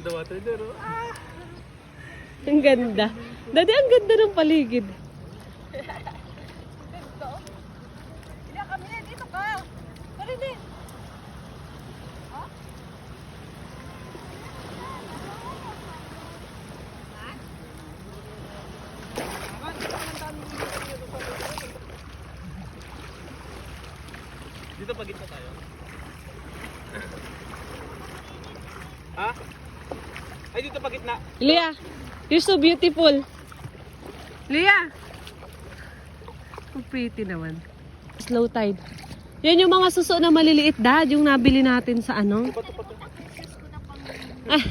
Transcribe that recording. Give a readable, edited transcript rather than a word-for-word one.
the water there. Oh. Ang ganda. Daddy, ang ganda ng paligid. Dito ka. Pwede. Dito pa gitna tayo. Ha? Ay, dito pa gitna. Leah, you're so beautiful. Leah! Ang pretty naman. Slow tide. Yan yung mga suso na maliliit, Dad. Yung nabili natin sa ano. Pato. Ah,